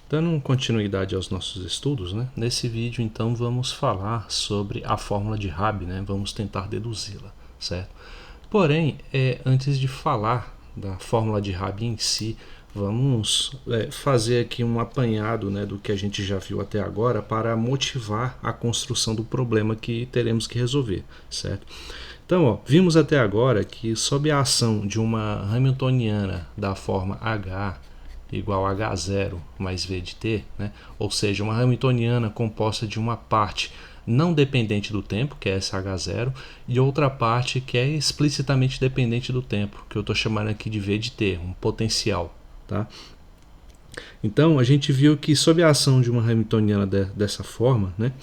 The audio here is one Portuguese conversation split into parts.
Dando continuidade aos nossos estudos, né? Nesse vídeo então vamos falar sobre a fórmula de Rabi, né? Vamos tentar deduzi-la, certo? Porém, antes de falar da fórmula de Rabi em si, vamos fazer aqui um apanhado, né, do que a gente já viu até agora para motivar a construção do problema que teremos que resolver, certo? Então, vimos até agora que sob a ação de uma Hamiltoniana da forma H igual a H0 mais V de T, né? Ou seja, uma Hamiltoniana composta de uma parte não dependente do tempo, que é essa H0, e outra parte que é explicitamente dependente do tempo, que eu estou chamando aqui de V de T, um potencial. Tá? Então, a gente viu que sob a ação de uma Hamiltoniana dessa forma, né,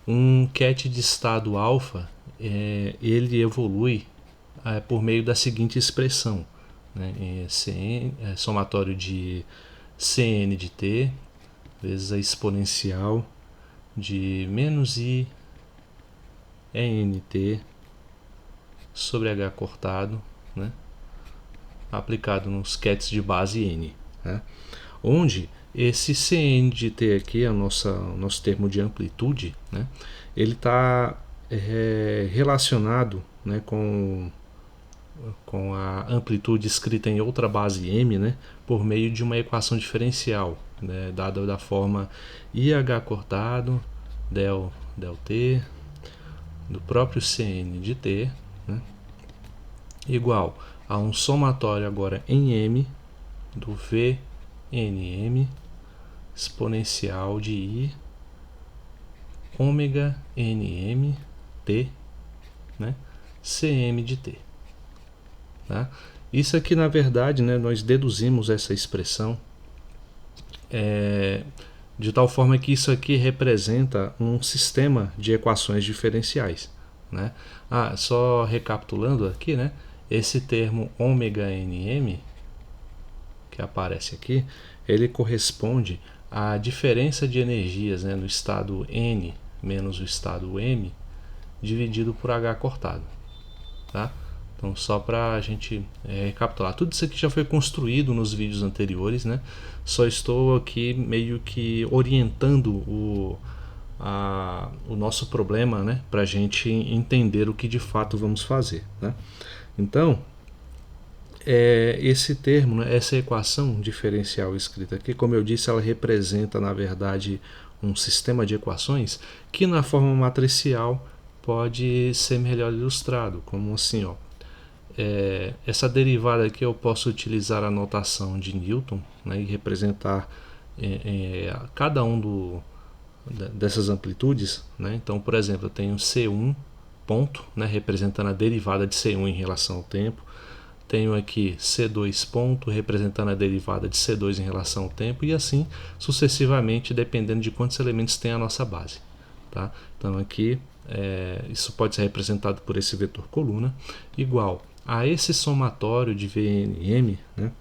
um ket de estado alfa, ele evolui por meio da seguinte expressão, né, somatório de Cn de t vezes a exponencial de menos I ENT sobre H cortado, né, aplicado nos kets de base N, né, onde esse Cn de t aqui, o nosso termo de amplitude, né, ele está relacionado, né, com a amplitude escrita em outra base m, né, por meio de uma equação diferencial, né, dada da forma IH cortado del t do próprio Cn de t, né, igual a um somatório agora em m do Vnm exponencial de I ômega nm t, né, Cm de t. Tá? Isso aqui, na verdade, né, nós deduzimos essa expressão de tal forma que isso aqui representa um sistema de equações diferenciais, né? Só recapitulando aqui, né, esse termo ômega nm que aparece aqui, ele corresponde à diferença de energias, né, no estado N menos o estado M dividido por H cortado. Tá? Então, só para a gente recapitular, tudo isso aqui já foi construído nos vídeos anteriores, né? Só estou aqui meio que orientando o nosso problema, né? Para a gente entender o que de fato vamos fazer, né? Então, esse termo, né, essa equação diferencial escrita aqui, como eu disse, ela representa, na verdade, um sistema de equações que na forma matricial pode ser melhor ilustrado, como assim, ó. Essa derivada aqui eu posso utilizar a notação de Newton, né, e representar cada um dessas amplitudes, né? Então, por exemplo, eu tenho C1 ponto, né, representando a derivada de C1 em relação ao tempo. Tenho aqui C2 ponto, representando a derivada de C2 em relação ao tempo, e assim sucessivamente, dependendo de quantos elementos tem a nossa base. Tá? Então aqui isso pode ser representado por esse vetor coluna, igual a esse somatório de Vnm, né,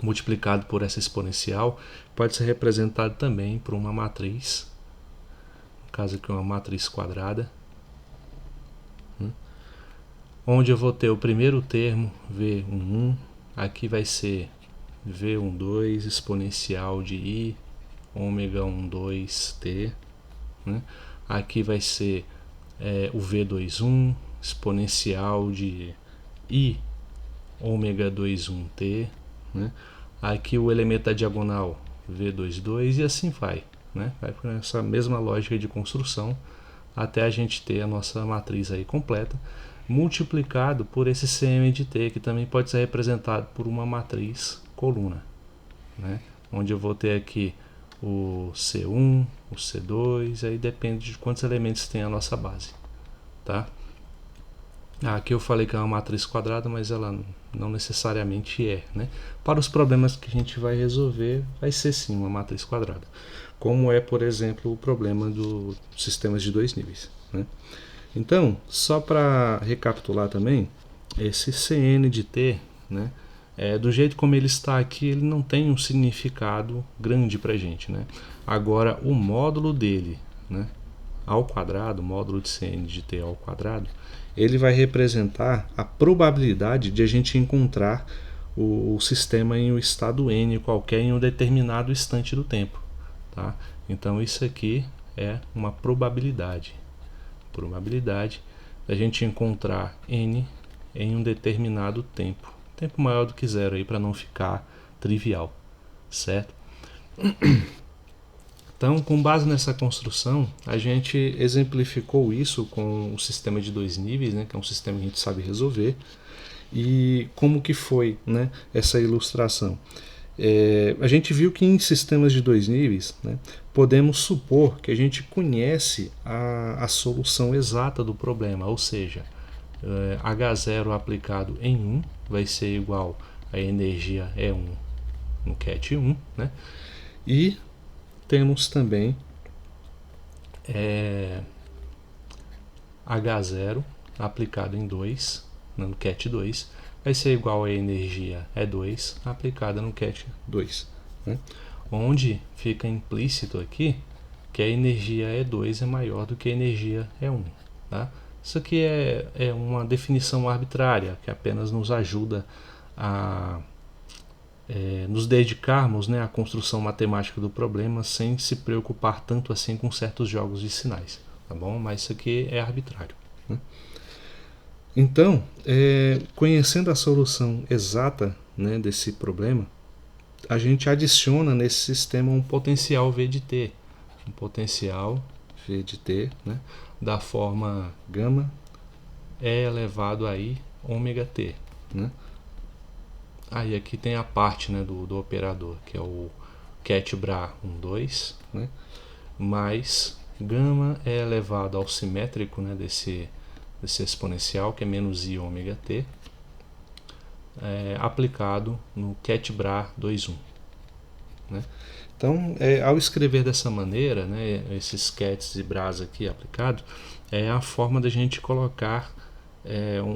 multiplicado por essa exponencial, pode ser representado também por uma matriz, no caso aqui uma matriz quadrada, onde eu vou ter o primeiro termo V11, aqui vai ser V12 exponencial de I ômega 12t, né? Aqui vai ser o V21 exponencial de I ômega 21t, né? Aqui o elemento da diagonal V22 e assim vai, né? Vai por essa mesma lógica de construção até a gente ter a nossa matriz aí completa, multiplicado por esse Cm de t, que também pode ser representado por uma matriz coluna, né? Onde eu vou ter aqui o C1, o C2, aí depende de quantos elementos tem a nossa base. Tá? Aqui eu falei que é uma matriz quadrada, mas ela não necessariamente é, né? Para os problemas que a gente vai resolver, vai ser sim uma matriz quadrada, como é, por exemplo, o problema dos sistemas de dois níveis, né? Então, só para recapitular também, esse Cn de t, né, do jeito como ele está aqui, ele não tem um significado grande para a gente, né? Agora, o módulo dele, né, ao quadrado, módulo de Cn de t ao quadrado, ele vai representar a probabilidade de a gente encontrar o sistema em um estado n qualquer em um determinado instante do tempo. tá? Então isso aqui é uma probabilidade da gente encontrar n em um determinado tempo maior do que zero aí, para não ficar trivial, certo? Então, com base nessa construção, a gente exemplificou isso com o sistema de 2 níveis, né, que é um sistema que a gente sabe resolver. E como que foi, né, essa ilustração? A gente viu que em sistemas de 2 níveis, né, podemos supor que a gente conhece a solução exata do problema, ou seja, H0 aplicado em 1 vai ser igual a energia E1 no CAT 1, né? E temos também H0 aplicado em 2, no CAT 2, vai ser igual a energia E2 aplicada no CAT 2, né? Onde fica implícito aqui que a energia E2 é maior do que a energia E1, tá? Isso aqui é uma definição arbitrária que apenas nos ajuda a nos dedicarmos, né, à construção matemática do problema sem se preocupar tanto assim com certos jogos de sinais, tá bom? Mas isso aqui é arbitrário, né? Então, conhecendo a solução exata, né, desse problema, a gente adiciona nesse sistema um potencial V de T, né, da forma gama E elevado a I ômega T, né? Aí aqui tem a parte, né, do operador, que é o CAT BRA 12, né, mais gama é elevado ao simétrico, né, desse exponencial, que é menos I ômega T, aplicado no CAT BRA 21. Né? Então, ao escrever dessa maneira, né, esses CATs e BRAs aqui aplicados, é a forma da gente colocar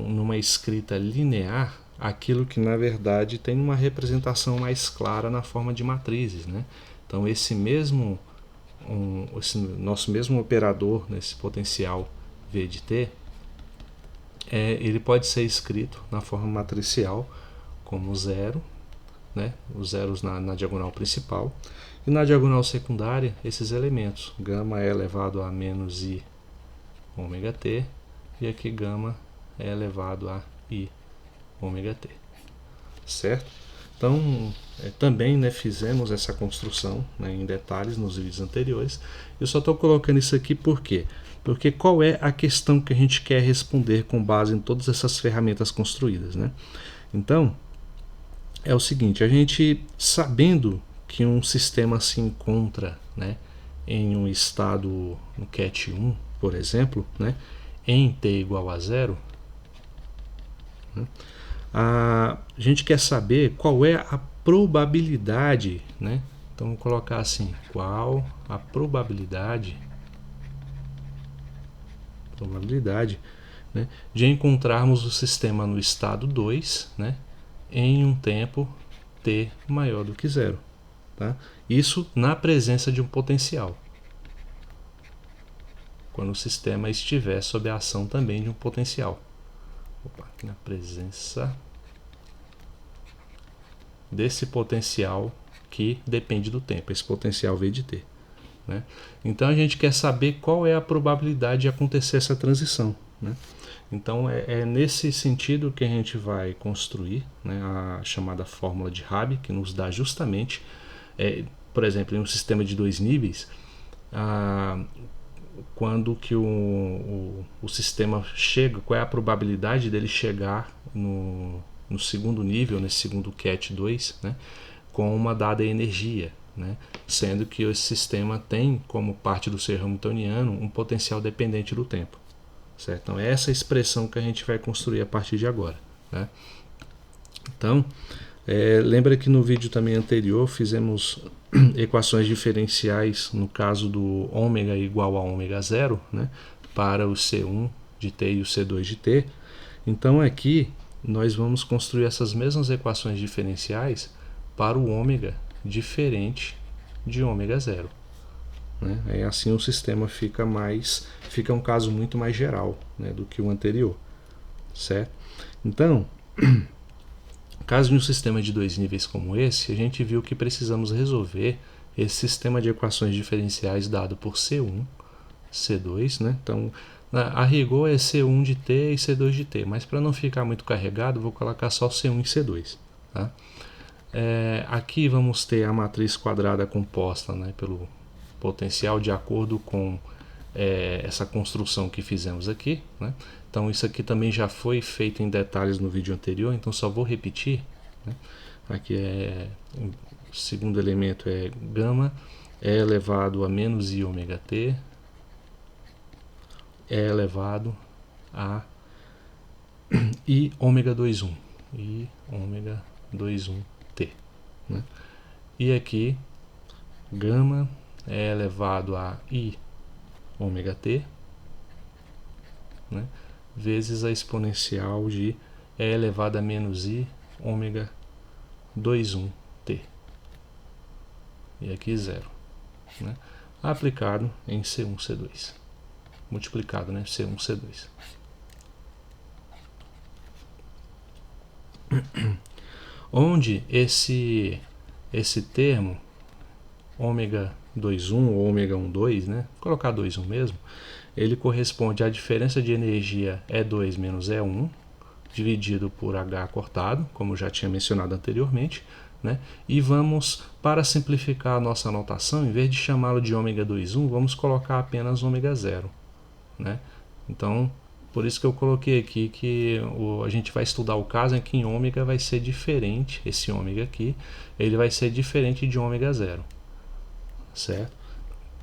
numa escrita linear aquilo que na verdade tem uma representação mais clara na forma de matrizes, né? Então esse nosso mesmo operador nesse potencial V de T, ele pode ser escrito na forma matricial como zero, né? Os zeros na diagonal principal, e na diagonal secundária esses elementos, gama é elevado a menos I ômega T, e aqui gama é elevado a I ômega T, certo? Então, também, né, fizemos essa construção, né, em detalhes nos vídeos anteriores. Eu só estou colocando isso aqui por quê? Porque qual é a questão que a gente quer responder com base em todas essas ferramentas construídas, né? Então, é o seguinte, a gente sabendo que um sistema se encontra, né, em um estado no CAT 1, por exemplo, né, em t igual a zero, né, a gente quer saber qual é a probabilidade, né? Então vou colocar assim, qual a probabilidade, né, de encontrarmos o sistema no estado 2, né, em um tempo t maior do que zero, tá? Isso na presença de um potencial, quando o sistema estiver sob a ação também de um potencial. Aqui na presença desse potencial que depende do tempo, esse potencial V de T, né? Então a gente quer saber qual é a probabilidade de acontecer essa transição, né? Então é nesse sentido que a gente vai construir, né, a chamada fórmula de Rabi, que nos dá justamente, por exemplo, em um sistema de 2 níveis, quando que o sistema chega, qual é a probabilidade dele chegar no segundo nível, nesse segundo CAT 2, né, com uma dada energia, né, sendo que esse sistema tem como parte do ser hamiltoniano um potencial dependente do tempo, certo? Então é essa expressão que a gente vai construir a partir de agora, né? Então, lembra que no vídeo também anterior fizemos equações diferenciais no caso do ômega igual a ômega zero, né, para o C1 de T e o C2 de T. Então aqui nós vamos construir essas mesmas equações diferenciais para o ômega diferente de ômega zero, né? Aí assim o sistema fica um caso muito mais geral, né, do que o anterior, certo? Então, caso de um sistema de 2 níveis como esse, a gente viu que precisamos resolver esse sistema de equações diferenciais dado por C1, C2, né? Então, a rigor é C1 de t e C2 de t, mas para não ficar muito carregado, vou colocar só C1 e C2. Tá? Aqui vamos ter a matriz quadrada composta, né, pelo potencial de acordo com essa construção que fizemos aqui. Né? Então isso aqui também já foi feito em detalhes no vídeo anterior, então só vou repetir. Né? Aqui o segundo elemento é gama E elevado a menos I ômega t é elevado a I ômega 2,1. I ômega 2,1 t. Né? E aqui, gama é elevado a I ômega t, né? Vezes a exponencial de E elevado a menos I ômega 2,1 t. E aqui 0. Né? Aplicado em C1, C2. Multiplicado, né? C1, C2. Onde esse termo, ômega 2,1 ou ômega 1,2, né? Vou colocar 2,1 mesmo, ele corresponde à diferença de energia E2 menos E1, dividido por H cortado, como eu já tinha mencionado anteriormente. Né? E vamos, para simplificar a nossa anotação, em vez de chamá-lo de ômega 2,1, vamos colocar apenas ômega 0. Né? Então, por isso que eu coloquei aqui que a gente vai estudar o caso em que em ômega vai ser diferente, esse ômega aqui, ele vai ser diferente de ômega 0. Certo?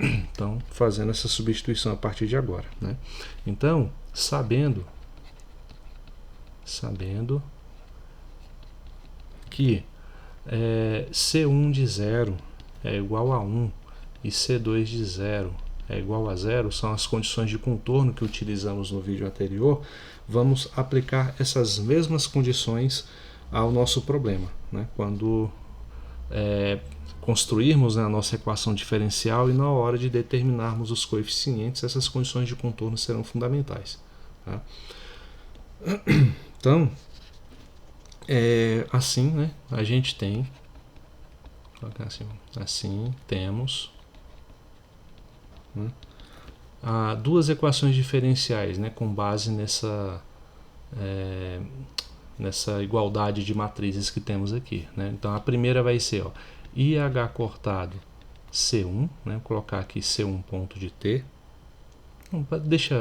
Então, fazendo essa substituição a partir de agora. Né? Então, sabendo que C1 de 0 é igual a 1 e C2 de 0 é igual a 0, são as condições de contorno que utilizamos no vídeo anterior, vamos aplicar essas mesmas condições ao nosso problema. Né? Quando construirmos, né, a nossa equação diferencial e na hora de determinarmos os coeficientes, essas condições de contorno serão fundamentais. Tá? Então, assim, né, a gente tem, assim temos, né, duas equações diferenciais, né, com base nessa igualdade de matrizes que temos aqui. Né? Então a primeira vai ser IH cortado C1, né, vou colocar aqui C1 ponto de t. Deixa,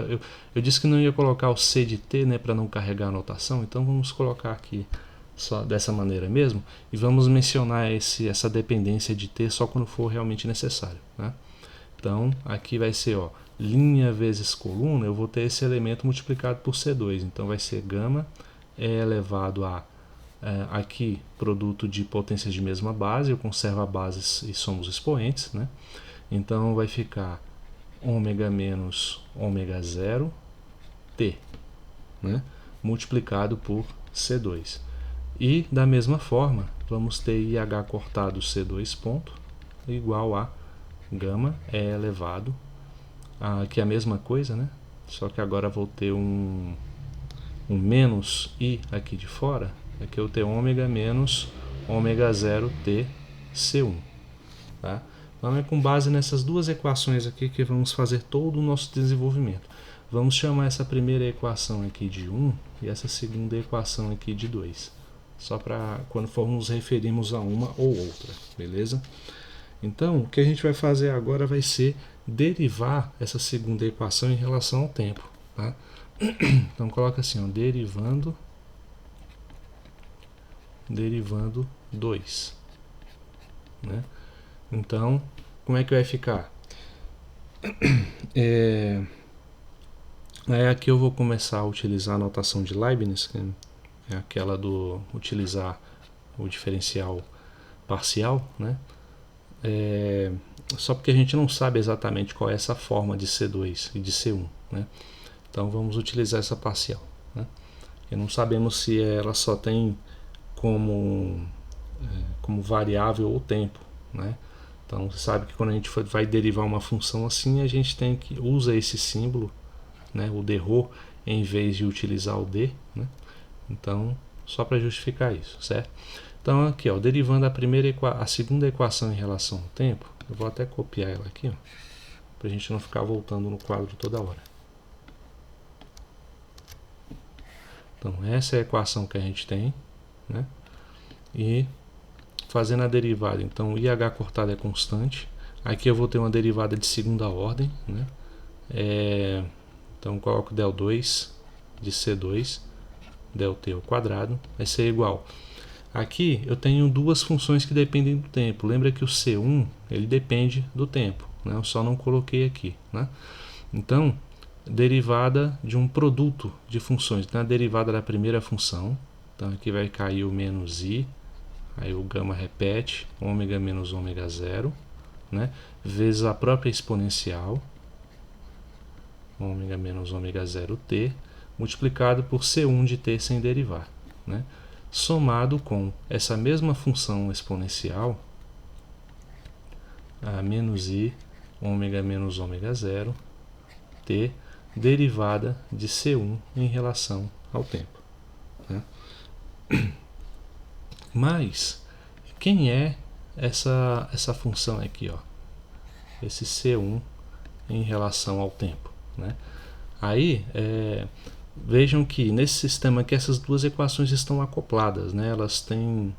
eu disse que não ia colocar o C de t, né, para não carregar a notação, então vamos colocar aqui só dessa maneira mesmo, e vamos mencionar essa dependência de t só quando for realmente necessário. Né? Então, aqui vai ser linha vezes coluna, eu vou ter esse elemento multiplicado por C2, então vai ser gama E elevado a, aqui, produto de potências de mesma base, eu conservo a base e somos expoentes, né? Então vai ficar ômega menos ômega 0 t, né? Multiplicado por C2. E da mesma forma, vamos ter IH cortado C2 ponto igual a gama E elevado, aqui é a mesma coisa, né? Só que agora vou ter um menos I aqui de fora, aqui eu tenho ômega menos ômega 0 t C1. Tá? Então é com base nessas duas equações aqui que vamos fazer todo o nosso desenvolvimento. Vamos chamar essa primeira equação aqui de 1 e essa segunda equação aqui de 2. Só para quando formos referirmos a uma ou outra, beleza? Então, o que a gente vai fazer agora vai ser derivar essa segunda equação em relação ao tempo. Tá? Então, coloca assim, derivando 2. Né? Então, como é que vai ficar? Aqui eu vou começar a utilizar a notação de Leibniz, que é aquela do utilizar o diferencial parcial, né? Só porque a gente não sabe exatamente qual é essa forma de C2 e de C1, né? Então vamos utilizar essa parcial, né? E não sabemos se ela só tem como variável o tempo, né? Então você sabe que quando a gente vai derivar uma função assim, a gente tem que usar esse símbolo, né, o d-ρ, em vez de utilizar o d, né? Então, só para justificar isso, certo? Então aqui, derivando a segunda equação em relação ao tempo, Eu vou até copiar ela aqui, para a gente não ficar voltando no quadro toda hora. Então, essa é a equação que a gente tem, né? E fazendo a derivada, então IH cortado é constante. Aqui eu vou ter uma derivada de segunda ordem, né? Então coloco del2 de C2, del t ao quadrado, vai ser igual. Aqui eu tenho duas funções que dependem do tempo. Lembra que o C1 ele depende do tempo, né? Eu só não coloquei aqui, né? Então, derivada de um produto de funções, na derivada da primeira função, então aqui vai cair o menos i, aí o gama repete, ômega menos ômega zero, né? Vezes a própria exponencial, ômega menos ômega zero t, multiplicado por C1 de t sem derivar, né? Somado com essa mesma função exponencial, a menos i, ômega menos ômega zero, t, derivada de C1 em relação ao tempo, né? Mas, quem é essa função aqui, ó? Esse C1 em relação ao tempo, né? Aí, vejam que nesse sistema aqui essas duas equações estão acopladas, né? Elas têm,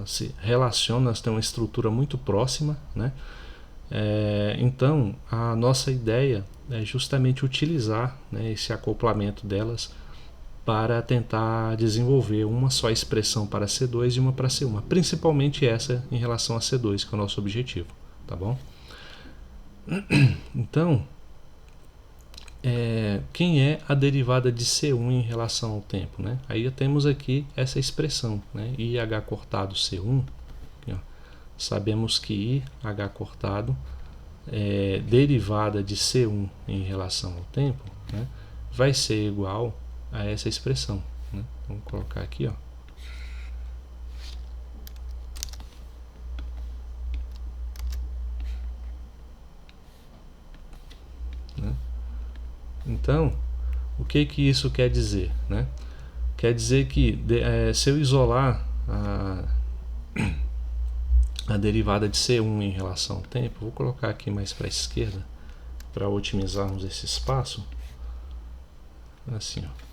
se relacionam, elas têm uma estrutura muito próxima, né? Então, a nossa ideia é justamente utilizar, né, esse acoplamento delas para tentar desenvolver uma só expressão para C2 e uma para C1, principalmente essa em relação a C2, que é o nosso objetivo, tá bom? Então, quem é a derivada de C1 em relação ao tempo, né? Aí temos aqui essa expressão, né? IH cortado C1, aqui, ó. Sabemos que IH cortado derivada de C1 em relação ao tempo, né, vai ser igual a essa expressão, né? Vamos colocar aqui, ó. Né? Então, o que isso quer dizer, né? Quer dizer que se eu isolar a derivada de C1 em relação ao tempo, vou colocar aqui mais para a esquerda para otimizarmos esse espaço, assim, ó.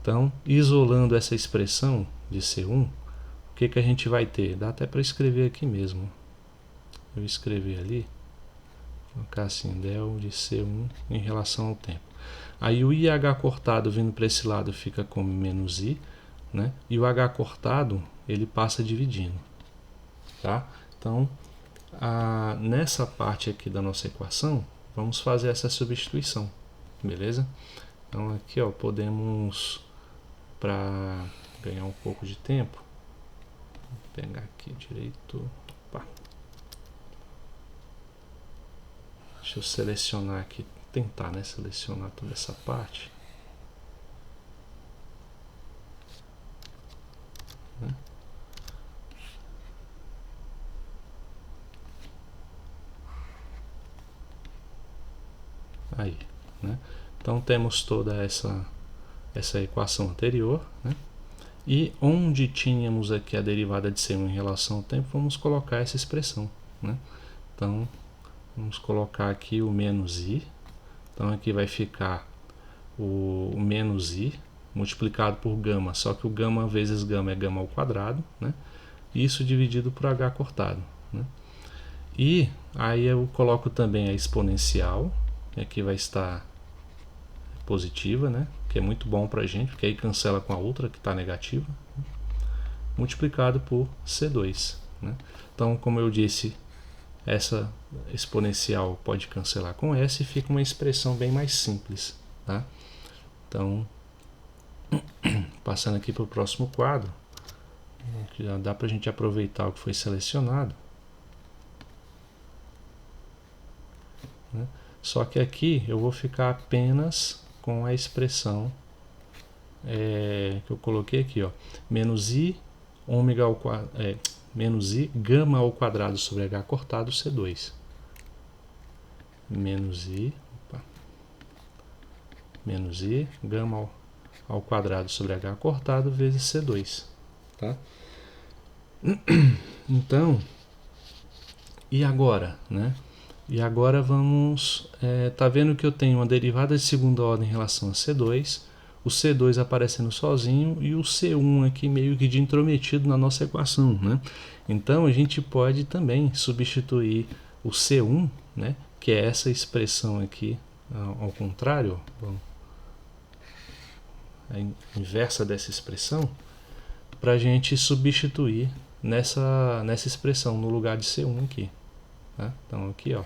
Então, isolando essa expressão de C1, o que a gente vai ter? Dá até para escrever aqui mesmo. Eu escrevi ali, vou colocar assim, del de C1 em relação ao tempo. Aí o IH cortado vindo para esse lado fica como menos I, né? E o H cortado, ele passa dividindo, tá? Então, nessa parte aqui da nossa equação, vamos fazer essa substituição, beleza? Então aqui, ó, podemos, para ganhar um pouco de tempo, vou pegar aqui direito, opa. Deixa eu selecionar aqui, tentar, né, selecionar toda essa parte, né? Aí, né? Então temos toda essa equação anterior, né? E onde tínhamos aqui a derivada de C1 em relação ao tempo, vamos colocar essa expressão, né? Então, vamos colocar aqui o menos I. Então, aqui vai ficar o menos I multiplicado por gama, só que o gama vezes gama é gama ao quadrado, né? Isso dividido por H cortado, né? E aí eu coloco também a exponencial, e aqui vai estar positiva, né? Que é muito bom para a gente, porque aí cancela com a outra que está negativa, né? Multiplicado por C2, né? Então, como eu disse, essa exponencial pode cancelar com S e fica uma expressão bem mais simples, tá? Então, passando aqui para o próximo quadro, já dá para a gente aproveitar o que foi selecionado, né? Só que aqui eu vou ficar apenas com a expressão que eu coloquei aqui, ó, menos I ômega ao menos I gama ao quadrado sobre H cortado C2, menos I gama ao quadrado sobre H cortado vezes C2, tá? Então, E agora, né? E agora vamos... tá vendo que eu tenho uma derivada de segunda ordem em relação a C2, o C2 aparecendo sozinho e o C1 aqui meio que de intrometido na nossa equação, né? Então a gente pode também substituir o C1, né? Que é essa expressão aqui, ao contrário, a inversa dessa expressão, para a gente substituir nessa expressão no lugar de C1 aqui. Tá? Então aqui, ó,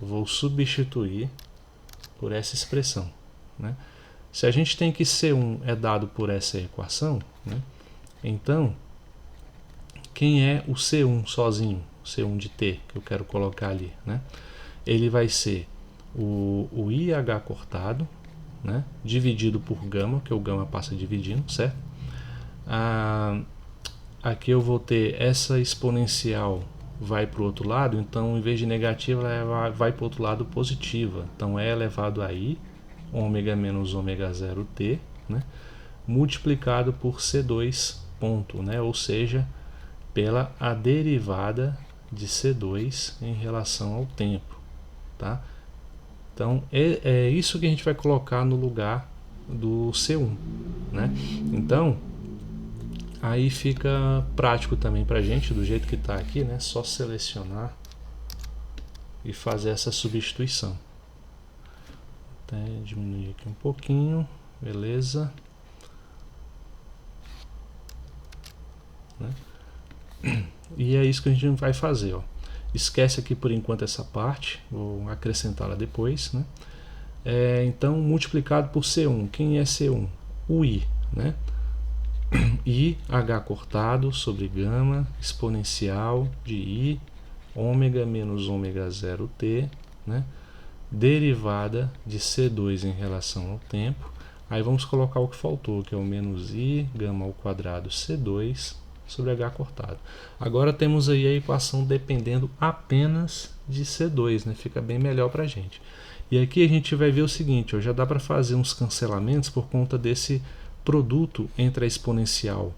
vou substituir por essa expressão, né? Se a gente tem que C1 é dado por essa equação, né? Então quem é o C1 sozinho, o C1 de T que eu quero colocar ali, né? Ele vai ser o IH cortado, né? Dividido por gama, que o gama passa dividindo, certo? Aqui eu vou ter essa exponencial vai para o outro lado, então em vez de negativa ela vai para o outro lado positiva. Então é elevado a I, ômega menos ômega 0t, né? Multiplicado por C2 ponto, né? Ou seja, pela a derivada de C2 em relação ao tempo. Tá? Então é isso que a gente vai colocar no lugar do C1. Né? Então, aí fica prático também para a gente, do jeito que está aqui, né? Só selecionar e fazer essa substituição. Até diminuir aqui um pouquinho, beleza. Né? E é isso que a gente vai fazer. Ó. Esquece aqui por enquanto essa parte, vou acrescentá-la depois. Né? Então, multiplicado por C1. Quem é C1? O I. Né? IH cortado sobre gama exponencial de I, ômega menos ômega 0t, né? Derivada de C2 em relação ao tempo. Aí vamos colocar o que faltou, que é o menos I, gama ao quadrado C2 sobre H cortado. Agora temos aí a equação dependendo apenas de C2, né? Fica bem melhor para a gente. E aqui a gente vai ver o seguinte, ó, já dá para fazer uns cancelamentos por conta desse produto entre a exponencial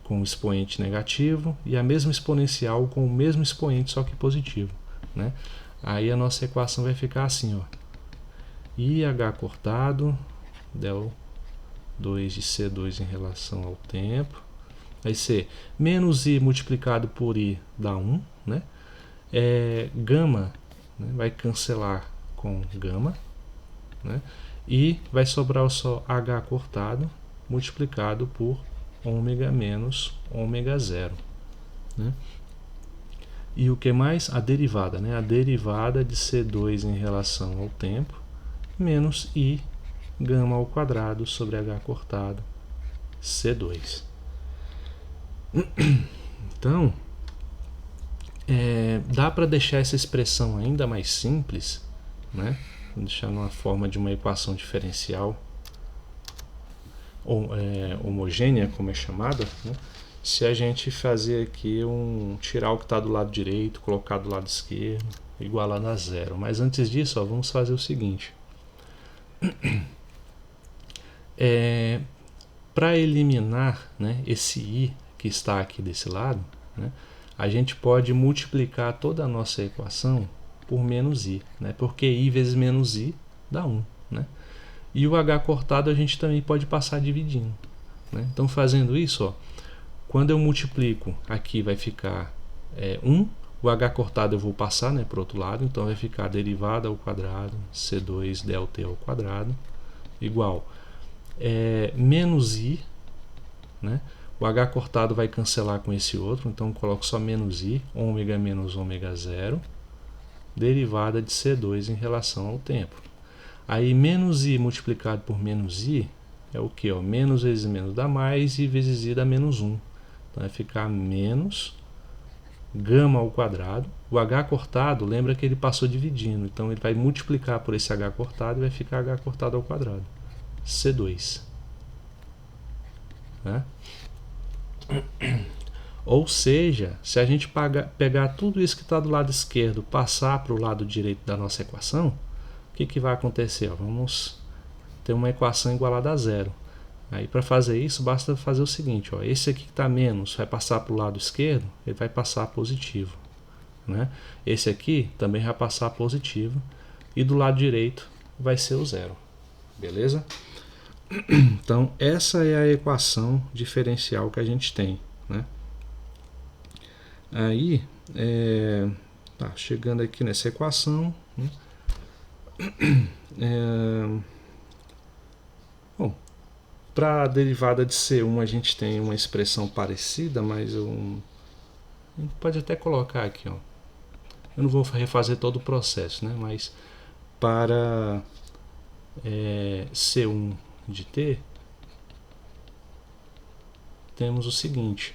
com o expoente negativo e a mesma exponencial com o mesmo expoente, só que positivo. Né? Aí a nossa equação vai ficar assim, ó, IH cortado, del 2 de C2 em relação ao tempo, vai ser menos I multiplicado por I dá 1, né? Gama, né, vai cancelar com gama, né? E vai sobrar só H cortado multiplicado por ômega menos ômega 0. Né? E o que mais? A derivada, né? A derivada de C2 em relação ao tempo menos I gama ao quadrado sobre H cortado C2. Então, dá para deixar essa expressão ainda mais simples, né? Vou deixar numa forma de uma equação diferencial homogênea, como é chamada, né? Se a gente fazer aqui tirar o que está do lado direito, colocar do lado esquerdo, igualado a zero. Mas antes disso, ó, vamos fazer o seguinte. Para eliminar, né, esse I que está aqui desse lado, né, a gente pode multiplicar toda a nossa equação por menos I, né, porque I vezes menos I dá 1. Né? E o H cortado a gente também pode passar dividindo. Né? Então, fazendo isso, ó, quando eu multiplico, aqui vai ficar 1, o H cortado eu vou passar, né, para o outro lado, então vai ficar derivada ao quadrado, C2 ΔT ao quadrado, igual menos I, né? O H cortado vai cancelar com esse outro, então eu coloco só menos I, ômega menos ômega 0, derivada de C2 em relação ao tempo. Aí menos I multiplicado por menos I é o que? Menos vezes menos dá mais, I vezes I dá menos 1. Então vai ficar menos gama ao quadrado. O H cortado, lembra que ele passou dividindo, então ele vai multiplicar por esse H cortado e vai ficar H cortado ao quadrado. C2. Né? Ou seja, se a gente pegar tudo isso que está do lado esquerdo, passar para o lado direito da nossa equação, o que vai acontecer? Vamos ter uma equação igualada a zero. Aí para fazer isso, basta fazer o seguinte, esse aqui que está menos vai passar para o lado esquerdo, ele vai passar positivo. né? Esse aqui também vai passar positivo e do lado direito vai ser o zero, beleza? Então essa é a equação diferencial que a gente tem, né? Aí, chegando aqui nessa equação, né? Bom, para a derivada de C1 a gente tem uma expressão parecida, mas a gente pode até colocar aqui, ó. Eu não vou refazer todo o processo, né? Mas para C1 de T, temos o seguinte: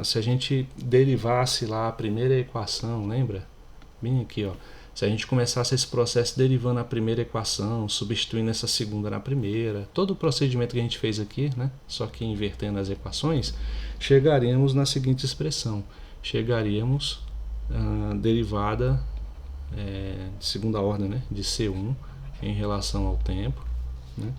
se a gente derivasse lá a primeira equação, lembra? Bem aqui, ó. Se a gente começasse esse processo derivando a primeira equação, substituindo essa segunda na primeira, todo o procedimento que a gente fez aqui, né? Só que invertendo as equações, chegaríamos na seguinte expressão: chegaríamos derivada de segunda ordem, né? De C1 em relação ao tempo, né?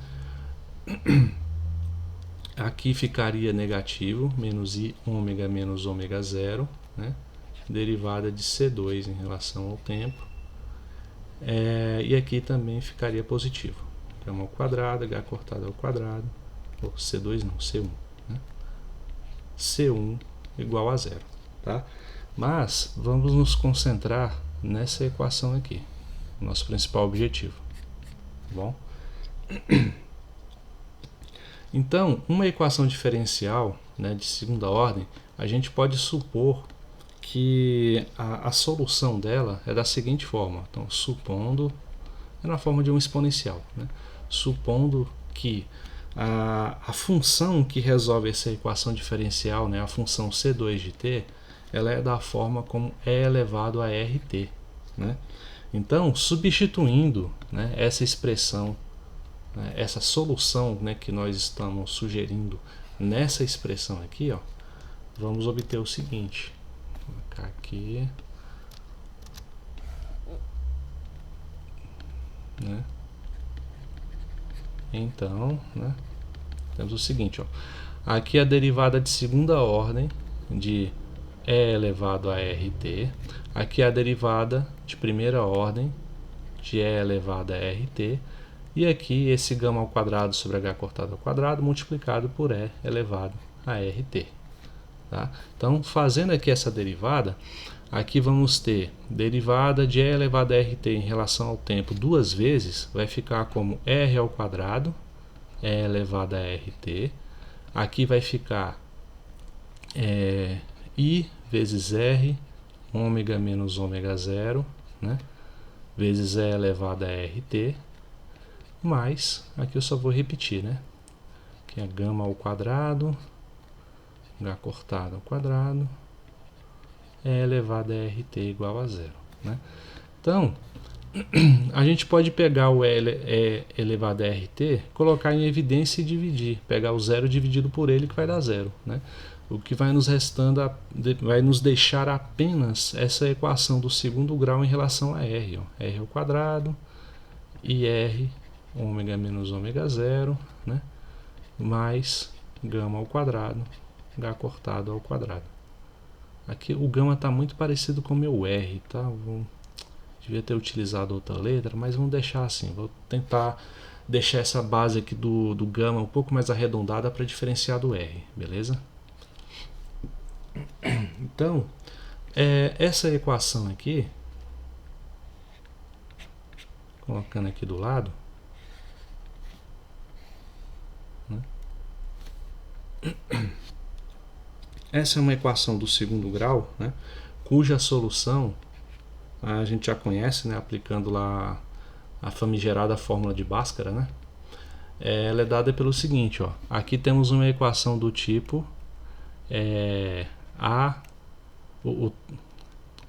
Aqui ficaria negativo, menos I ômega menos ômega zero, né? Derivada de C2 em relação ao tempo. E aqui também ficaria positivo. Gama ao quadrado, H cortado ao quadrado. C2 não, C1. Né? C1 igual a zero. Tá? Mas vamos nos concentrar nessa equação aqui. Nosso principal objetivo. Bom? Então, uma equação diferencial, né, de segunda ordem, a gente pode supor que a solução dela é da seguinte forma. Então, supondo, é na forma de um exponencial, né? Supondo que a função que resolve essa equação diferencial, né, a função C2 de t, ela é da forma como e elevado a rt, né? Então, substituindo, né, essa expressão, né, essa solução, né, que nós estamos sugerindo nessa expressão aqui, ó, vamos obter o seguinte. Vou colocar aqui, né? Então, né, temos o seguinte, ó. Aqui a derivada de segunda ordem de e elevado a rt. Aqui a derivada de primeira ordem de e elevado a rt. E aqui esse gama ao quadrado sobre h cortado ao quadrado multiplicado por e elevado a rt. Tá? Então, fazendo aqui essa derivada, aqui vamos ter derivada de e elevado a rt em relação ao tempo duas vezes, vai ficar como r ao quadrado, e elevado a rt. Aqui vai ficar I vezes r, ômega menos ômega zero, né? Vezes e elevado a rt, mais, aqui eu só vou repetir, né? Que é gama ao quadrado, h cortado ao quadrado, e elevado a rt igual a zero, né? Então, a gente pode pegar o e elevado a rt, colocar em evidência e dividir, pegar o zero dividido por ele que vai dar zero, né? O que vai nos restando, vai nos deixar apenas essa equação do segundo grau em relação a r, ó. R ao quadrado e r ômega menos ômega zero, né? Mais gama ao quadrado, h cortado ao quadrado. Aqui o gama está muito parecido com o meu r, tá? Devia ter utilizado outra letra, mas vamos deixar assim. Vou tentar deixar essa base aqui do gama um pouco mais arredondada para diferenciar do r, beleza? Então, essa equação aqui, colocando aqui do lado, né? Essa é uma equação do segundo grau, né? Cuja solução a gente já conhece, né? Aplicando lá a famigerada fórmula de Bhaskara, né? Ela é dada pelo seguinte, ó. Aqui temos uma equação do tipo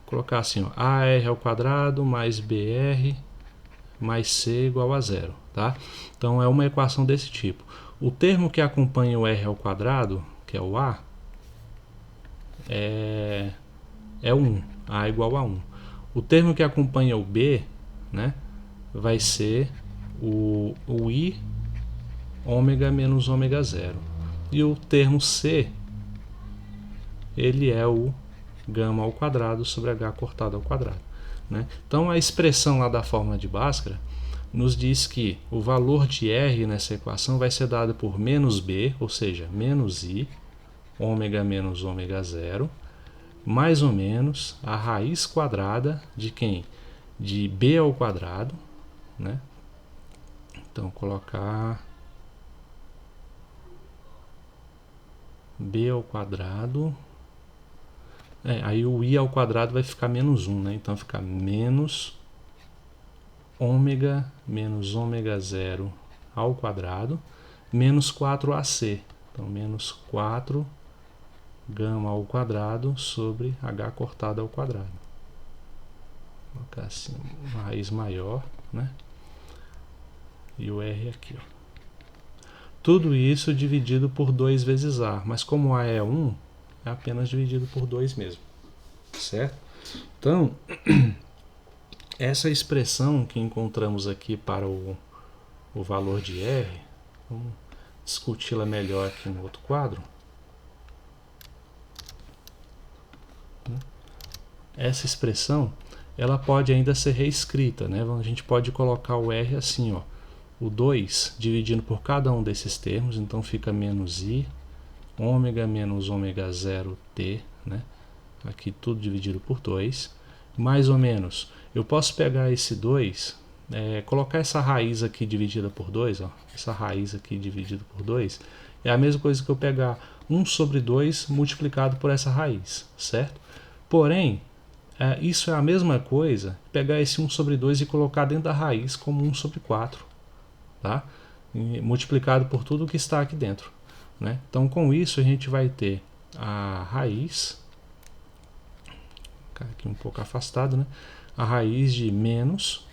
colocar assim, ó, AR ao quadrado mais BR mais C igual a zero, tá? Então é uma equação desse tipo. O termo que acompanha o R ao quadrado, que é o A, é 1, A igual a 1. O termo que acompanha o B, né, vai ser o I ômega menos ômega zero. E o termo C, ele é o gama ao quadrado sobre h cortado ao quadrado, né? Então a expressão lá da fórmula de Bhaskara nos diz que o valor de R nessa equação vai ser dado por menos B, ou seja, menos I, ômega menos ômega zero, mais ou menos a raiz quadrada de quem? De B ao quadrado, né? Então, colocar B ao quadrado. Aí o I ao quadrado vai ficar menos 1, né? Então, fica menos ômega menos ômega zero ao quadrado, menos 4AC. Então, menos 4 gama ao quadrado sobre h cortado ao quadrado. Vou colocar assim, uma raiz maior, né? E o R aqui, ó. Tudo isso dividido por 2 vezes A, mas como A é 1, é apenas dividido por 2 mesmo, certo? Então, essa expressão que encontramos aqui para o valor de R, vamos discuti-la melhor aqui no outro quadro. Essa expressão, ela pode ainda ser reescrita, né? A gente pode colocar o R assim, ó, o 2 dividindo por cada um desses termos, então fica menos I, ômega menos ômega zero T, né? Aqui tudo dividido por 2, mais ou menos. Eu posso pegar esse 2, colocar essa raiz aqui dividida por 2, ó, essa raiz aqui dividida por 2, é a mesma coisa que eu pegar 1 sobre 2 multiplicado por essa raiz, certo? Porém, isso é a mesma coisa, pegar esse 1 sobre 2 e colocar dentro da raiz como 1 sobre 4, tá? E multiplicado por tudo que está aqui dentro, né? Então, com isso, a gente vai ter a raiz, aqui um pouco afastado, né? A raiz de menos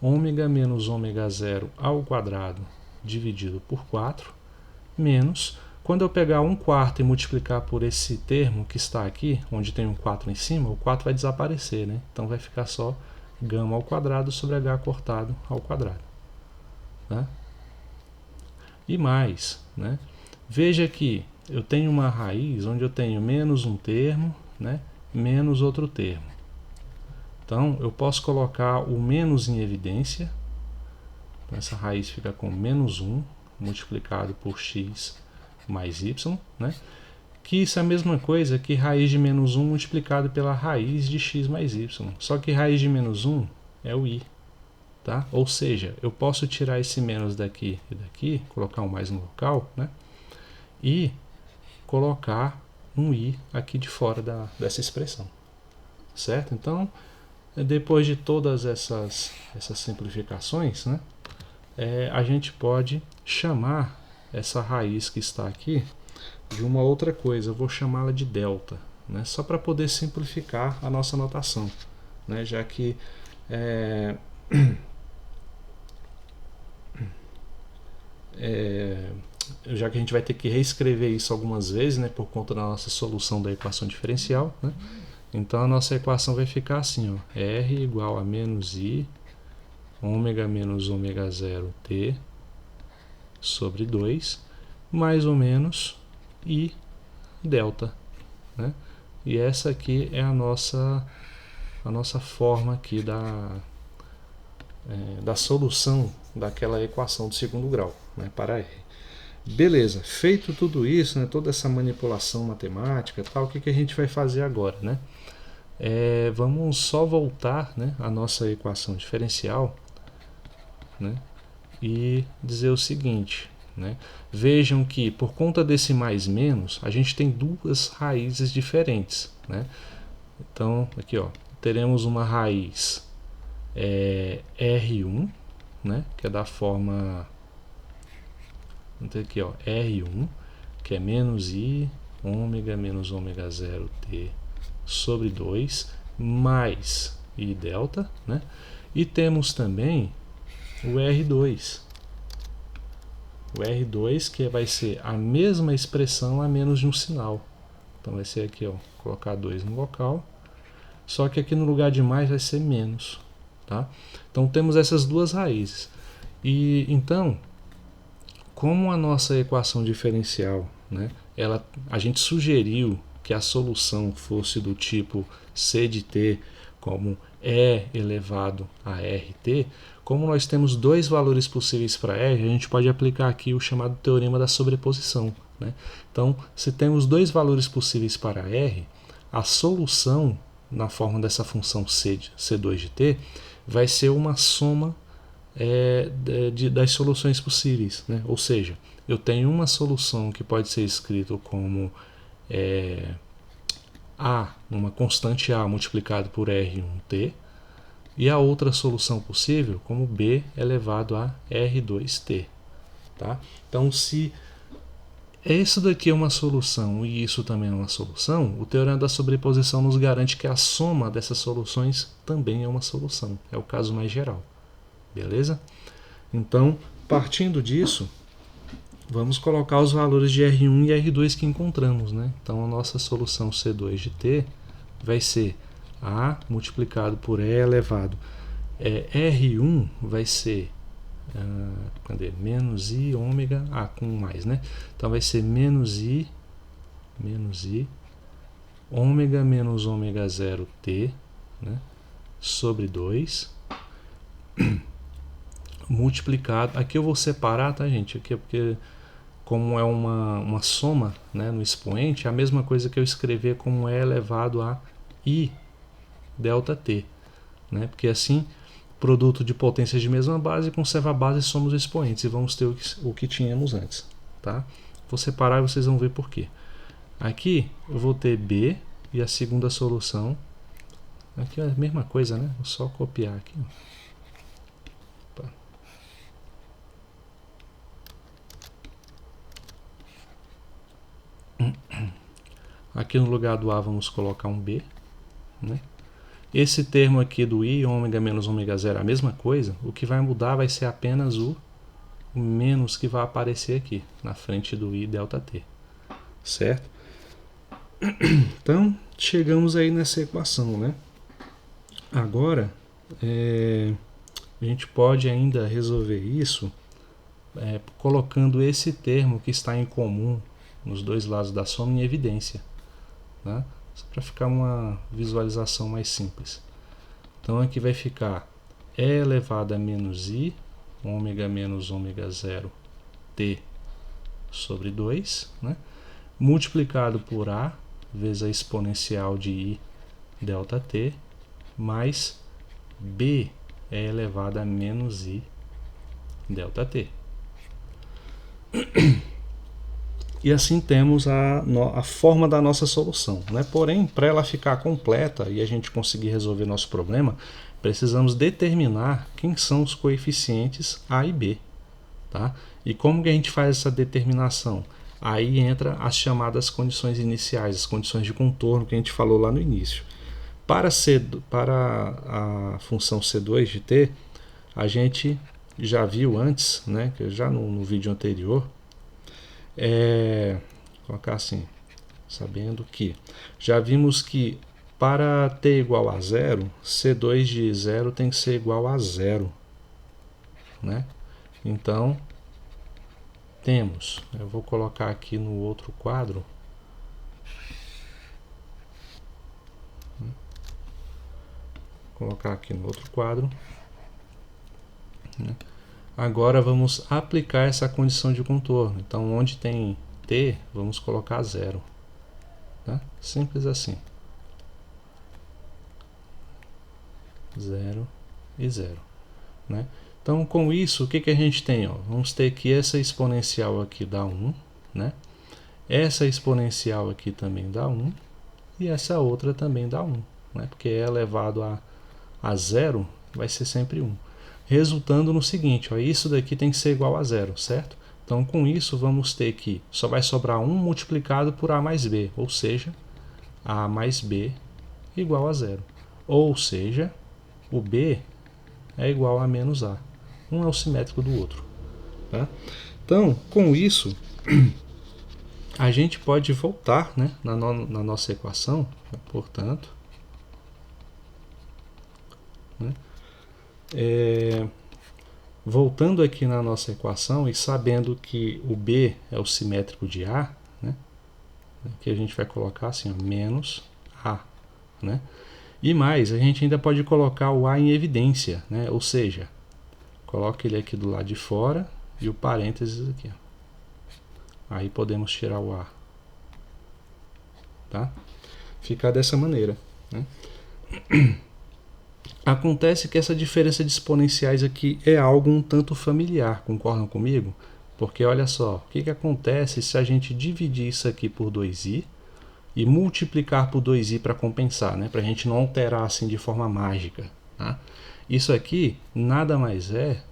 ômega zero ao quadrado dividido por 4, menos, quando eu pegar 1/4 e multiplicar por esse termo que está aqui, onde tem um 4 em cima, o 4 vai desaparecer, né? Então vai ficar só gama ao quadrado sobre h cortado ao quadrado, né? E mais, né? Veja que eu tenho uma raiz onde eu tenho menos um termo, né? Menos outro termo. Então, eu posso colocar o menos em evidência. Então, essa raiz fica com menos 1 multiplicado por x mais y, né? Que isso é a mesma coisa que raiz de menos 1 multiplicado pela raiz de x mais y. Só que raiz de menos 1 é o i, tá? Ou seja, eu posso tirar esse menos daqui e daqui, colocar um mais no local, né? E colocar um i aqui de fora dessa expressão, certo? Então, depois de todas essas simplificações, né, a gente pode chamar essa raiz que está aqui de uma outra coisa. Eu vou chamá-la de delta, né, só para poder simplificar a nossa notação, né, já que a gente vai ter que reescrever isso algumas vezes, né, por conta da nossa solução da equação diferencial, né? Então a nossa equação vai ficar assim, ó, R igual a menos I, ômega menos ômega zero T sobre 2, mais ou menos I delta, né? E essa aqui é a nossa forma aqui da solução daquela equação do segundo grau, né, para R. Beleza, feito tudo isso, né, toda essa manipulação matemática, tal, o que a gente vai fazer agora, né? Vamos só voltar, né, a nossa equação diferencial, né, e dizer o seguinte, né? Vejam que por conta desse mais menos, a gente tem duas raízes diferentes, né? Então, aqui, ó, teremos uma raiz R1, né, que é da forma, vamos ter aqui, ó, R1, que é menos I, ômega menos ômega zero T sobre 2, mais I delta, né? E temos também o R2. O R2 que vai ser a mesma expressão a menos de um sinal. Então vai ser aqui, ó, colocar 2 no local, só que aqui no lugar de mais vai ser menos, tá? Então temos essas duas raízes. E então, como a nossa equação diferencial, né, a gente sugeriu que a solução fosse do tipo C de t como E elevado a RT, como nós temos dois valores possíveis para R, a gente pode aplicar aqui o chamado teorema da sobreposição, né? Então, se temos dois valores possíveis para R, a solução na forma dessa função C2 de t vai ser uma soma das soluções possíveis, né? Ou seja, eu tenho uma solução que pode ser escrita como A, uma constante A multiplicado por R1t, e a outra solução possível como B elevado a R2t. Tá? Então, se isso daqui é uma solução e isso também é uma solução, o teorema da sobreposição nos garante que a soma dessas soluções também é uma solução. É o caso mais geral. Beleza? Então, partindo disso, vamos colocar os valores de R1 e R2 que encontramos, né? Então, a nossa solução C2 de t vai ser A multiplicado por E elevado. R1 vai ser menos I ômega, com mais, né? Então, vai ser menos I ômega menos ômega 0 t, né? Sobre 2 multiplicado, aqui eu vou separar, tá, gente? Aqui é porque, como é uma soma, né, no expoente, é a mesma coisa que eu escrever como E elevado a I delta T, né? Porque assim, produto de potências de mesma base conserva a base e soma os expoentes, e vamos ter o que tínhamos antes, tá? Vou separar e vocês vão ver por quê. Aqui eu vou ter B e a segunda solução, aqui é a mesma coisa, né? Vou só copiar aqui, ó. Aqui no lugar do A vamos colocar um B, né? Esse termo aqui do I, ômega menos ômega 0 é a mesma coisa. O que vai mudar vai ser apenas o menos que vai aparecer aqui, na frente do I delta T. Certo? Então, chegamos aí nessa equação, né? Agora, a gente pode ainda resolver isso colocando esse termo que está em comum nos dois lados da soma em evidência, né? Só para ficar uma visualização mais simples. Então aqui vai ficar E elevado a menos I, ômega menos ômega 0 t sobre 2, né? Multiplicado por A vezes a exponencial de I delta t, mais B é elevado a menos I delta t. E assim temos a forma da nossa solução, né? Porém, para ela ficar completa e a gente conseguir resolver nosso problema, precisamos determinar quem são os coeficientes A e B. Tá? E como que a gente faz essa determinação? Aí entra as chamadas condições iniciais, as condições de contorno que a gente falou lá no início. Para a função C2 de t, a gente já viu antes, né, já no vídeo anterior, colocar assim, sabendo que já vimos que para t igual a 0, C2 de 0 tem que ser igual a 0, né? Então, temos, eu vou colocar aqui no outro quadro, né? Agora vamos aplicar essa condição de contorno. Então, onde tem t, vamos colocar 0. Tá? Simples assim. 0 e 0. Né? Então, com isso, o que a gente tem? Ó? Vamos ter que essa exponencial aqui dá 1. Né? Essa exponencial aqui também dá 1. E essa outra também dá 1. Né? Porque é elevado a 0 vai ser sempre 1. Resultando no seguinte, ó, isso daqui tem que ser igual a 0, certo? Então, com isso, vamos ter que só vai sobrar 1 multiplicado por A mais B, ou seja, A mais B igual a 0. Ou seja, o B é igual a menos A. Um é o simétrico do outro. Tá? Então, com isso, a gente pode voltar, né, na nossa equação, portanto, né? Voltando aqui na nossa equação e sabendo que o B é o simétrico de A, né? que a gente vai colocar assim, ó, menos A, né? E mais, a gente ainda pode colocar o A em evidência, né? Ou seja, coloca ele aqui do lado de fora e o parênteses aqui, ó. Aí podemos tirar o A, tá? Ficar dessa maneira, né? Acontece que essa diferença de exponenciais aqui é algo um tanto familiar, concordam comigo? Porque olha só, o que acontece se a gente dividir isso aqui por 2i e multiplicar por 2i para compensar, né? Para a gente não alterar assim de forma mágica, tá? Isso aqui nada mais é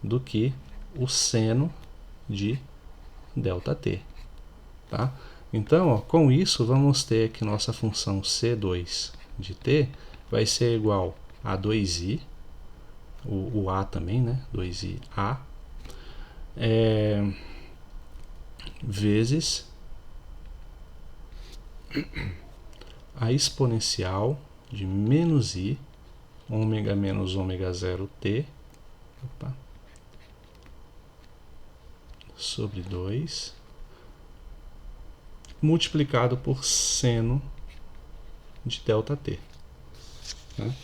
do que o seno de ΔT, tá? Então, ó, com isso, vamos ter que nossa função C2 de t vai ser igual a 2i, o a também, né? 2iA, vezes a exponencial de menos i, ômega menos ômega 0t, sobre 2, multiplicado por seno de ΔT. Né?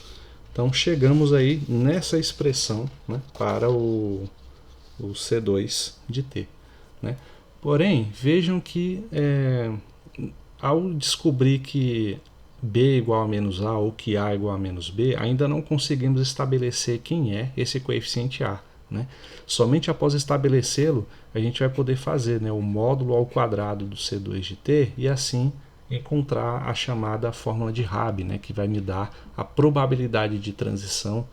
Então chegamos aí nessa expressão, né, para o C2 de t. Né? Porém, vejam que ao descobrir que b é igual a menos a ou que a é igual a menos b, ainda não conseguimos estabelecer quem é esse coeficiente a. Né? Somente após estabelecê-lo, a gente vai poder fazer, né, o módulo ao quadrado do C2 de t e assim encontrar a chamada fórmula de Rabi, né, que vai me dar a probabilidade de transição,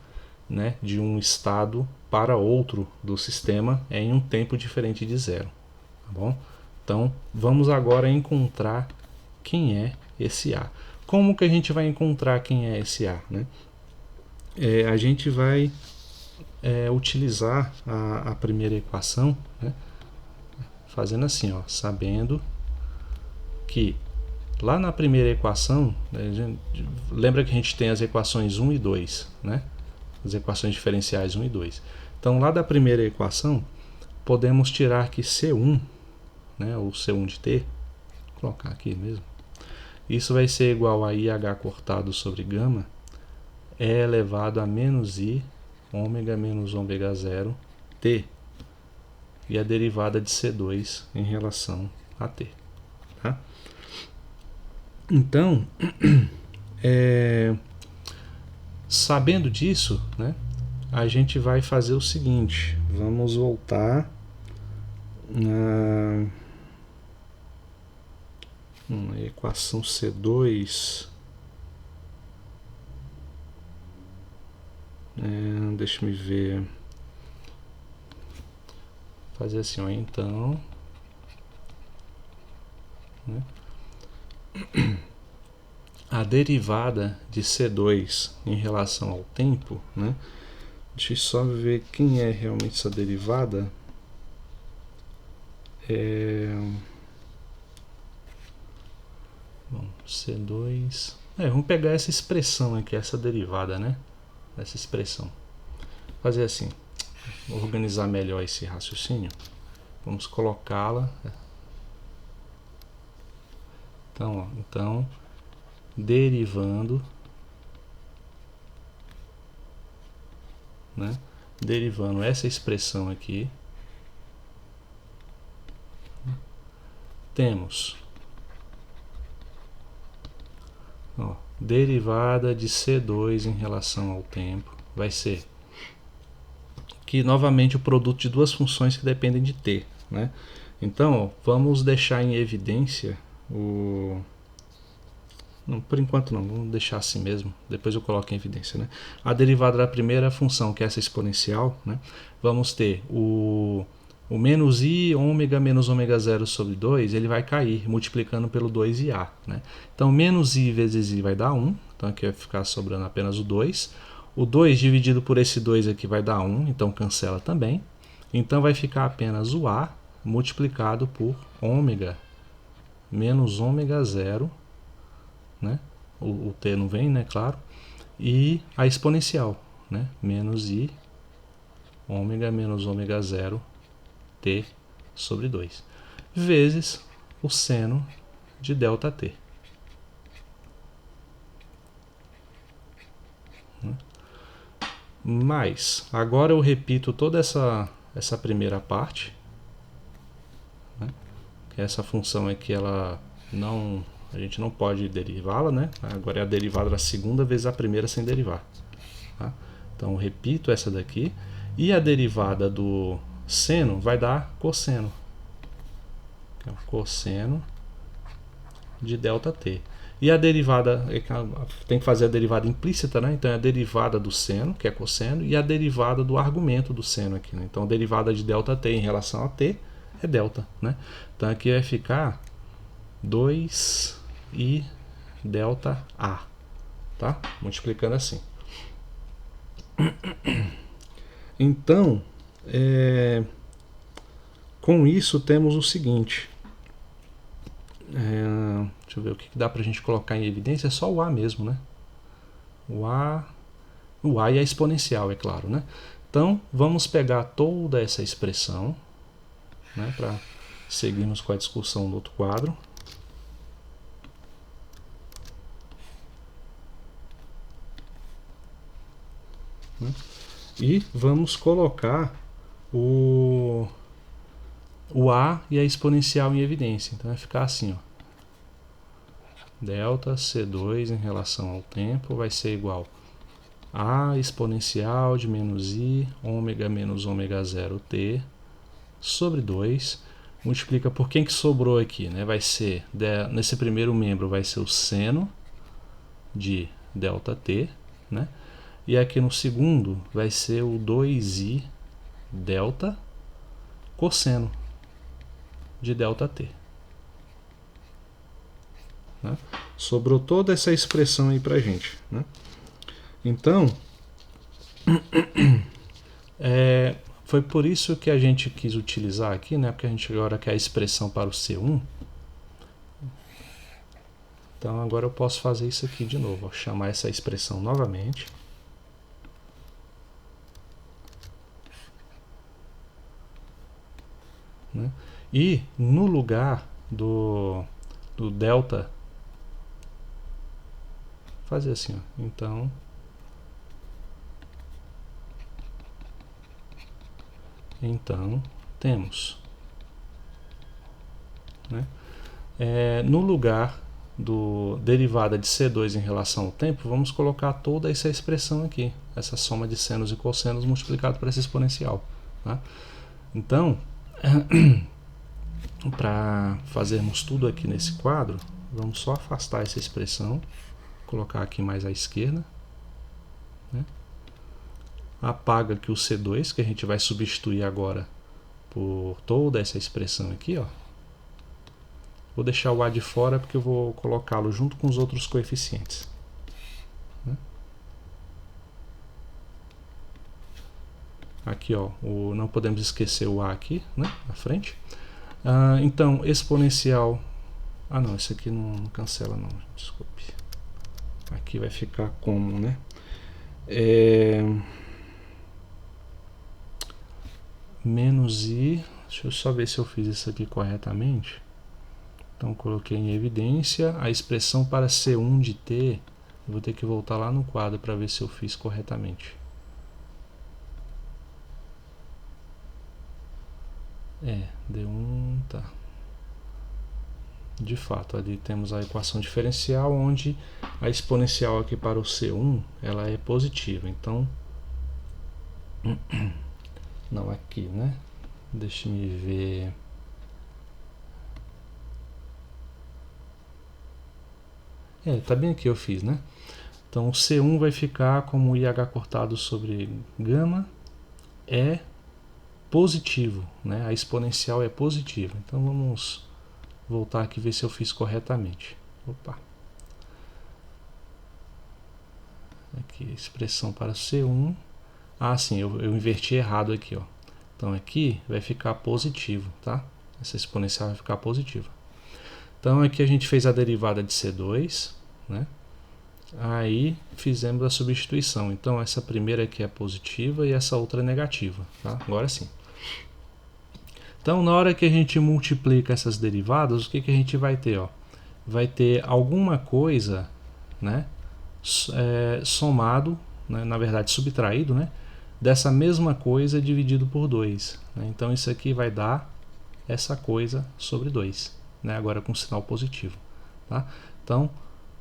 né, de um estado para outro do sistema em um tempo diferente de zero. Tá bom? Então, vamos agora encontrar quem é esse A. Como que a gente vai encontrar quem é esse A? Né? A gente vai utilizar a primeira equação, né? Fazendo assim, ó, sabendo que lá na primeira equação, né, lembra que a gente tem as equações 1 e 2, né? As equações diferenciais 1 e 2. Então, lá da primeira equação, podemos tirar que C1, né, ou C1 de t, vou colocar aqui mesmo, isso vai ser igual a IH cortado sobre gama, E elevado a menos I, ômega menos ômega 0, t, e a derivada de C2 em relação a t. Tá? Então, sabendo disso, né, a gente vai fazer o seguinte, vamos voltar na equação C2, deixa eu ver, fazer assim, ó, então, né, a derivada de C2 em relação ao tempo, né, deixa eu só ver quem é realmente essa derivada. Bom, C2, vamos pegar essa expressão aqui, essa derivada, né, essa expressão, fazer assim, organizar melhor esse raciocínio, vamos colocá-la. Então, derivando, né, derivando essa expressão aqui, temos, ó, derivada de C2 em relação ao tempo vai ser que novamente o produto de duas funções que dependem de t, né? Então, ó, vamos deixar em evidência não, por enquanto não, vamos deixar assim mesmo, depois eu coloco em evidência, né? A derivada da primeira função, que é essa exponencial, né? Vamos ter o menos i ômega menos ômega 0 sobre 2, ele vai cair multiplicando pelo 2iA, né? Então, menos i vezes i vai dar 1, então aqui vai ficar sobrando apenas o 2. O 2 dividido por esse 2 aqui vai dar 1, então cancela também. Então, vai ficar apenas o a multiplicado por ômega menos ômega 0, né? O t não vem, né? Claro. E a exponencial, né? Menos i ômega menos ômega 0 t sobre 2, vezes o seno de ΔT. Mas, agora eu repito toda essa primeira parte, né? Que essa função aqui, a gente não pode derivá-la, né? Agora é a derivada da segunda vezes a primeira sem derivar. Tá? Então, eu repito essa daqui. E a derivada do seno vai dar cosseno. Que é o cosseno de ΔT. E a derivada, tem que fazer a derivada implícita, né? Então é a derivada do seno, que é cosseno, e a derivada do argumento do seno aqui, né? Então a derivada de ΔT em relação a t é delta, né? Então aqui vai ficar 2i ΔA, tá? Multiplicando assim. Então, com isso temos o seguinte. Deixa eu ver o que dá pra gente colocar em evidência. É só o A mesmo, né? O A e a exponencial, é claro, né? Então, vamos pegar toda essa expressão, né, para seguirmos com a discussão do outro quadro. Né? E vamos colocar o A e a exponencial em evidência. Então, vai ficar assim, ó. Delta C2 em relação ao tempo vai ser igual a exponencial de menos i ômega menos ômega 0t sobre 2, multiplica por quem que sobrou aqui, né? Vai ser, nesse primeiro membro vai ser o seno de ΔT, né? E aqui no segundo vai ser o 2i delta cosseno de ΔT. Né? Sobrou toda essa expressão aí pra gente, né? Então, foi por isso que a gente quis utilizar aqui, né? Porque a gente agora quer a expressão para o C1. Então agora eu posso fazer isso aqui de novo, ó, chamar essa expressão novamente. Né? E no lugar do delta, fazer assim, ó. Então temos, né? No lugar do derivada de C2 em relação ao tempo, vamos colocar toda essa expressão aqui, essa soma de senos e cossenos multiplicado por essa exponencial. Tá? Então, para fazermos tudo aqui nesse quadro, vamos só afastar essa expressão, colocar aqui mais à esquerda, né? Apaga aqui o C2, que a gente vai substituir agora por toda essa expressão aqui, ó. Vou deixar o A de fora porque eu vou colocá-lo junto com os outros coeficientes. Né? Aqui, ó, não podemos esquecer o A aqui, né, na frente. Então, exponencial... não, esse aqui não cancela não, desculpe. Aqui vai ficar como, né? Menos i... Deixa eu só ver se eu fiz isso aqui corretamente. Então, coloquei em evidência a expressão para C1 de t. Eu vou ter que voltar lá no quadro para ver se eu fiz corretamente. D1, tá. De fato, ali temos a equação diferencial, onde a exponencial aqui para o C1, ela é positiva. Então, não aqui, né? Deixa-me ver... tá bem aqui eu fiz, né? Então, o C1 vai ficar como IH cortado sobre gama é positivo, né? A exponencial é positiva. Então, vamos voltar aqui e ver se eu fiz corretamente. Opa! Aqui, expressão para C1. Sim, eu inverti errado aqui, ó. Então, aqui vai ficar positivo, tá? Essa exponencial vai ficar positiva. Então, aqui a gente fez a derivada de C2, né? Aí, fizemos a substituição. Então, essa primeira aqui é positiva e essa outra é negativa, tá? Agora sim. Então, na hora que a gente multiplica essas derivadas, o que a gente vai ter, ó? vai ter alguma coisa, né, somado, né, na verdade subtraído, né, dessa mesma coisa dividido por 2. Né? Então isso aqui vai dar essa coisa sobre 2, né, agora com sinal positivo. Tá? Então,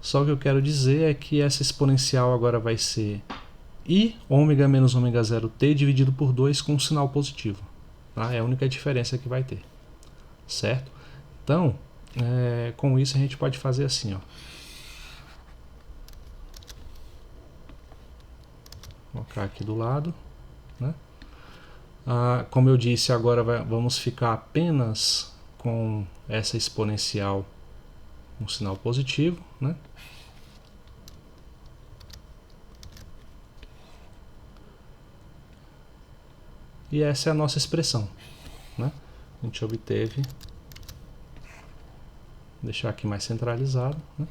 só o que eu quero dizer é que essa exponencial agora vai ser I ômega menos ômega 0t dividido por 2 com sinal positivo. Tá? É a única diferença que vai ter. Certo? Então, com isso a gente pode fazer assim, ó. Vou colocar aqui do lado, né? Como eu disse, agora vamos ficar apenas com essa exponencial um sinal positivo, né? E essa é a nossa expressão, né? A gente obteve, vou deixar aqui mais centralizado, né?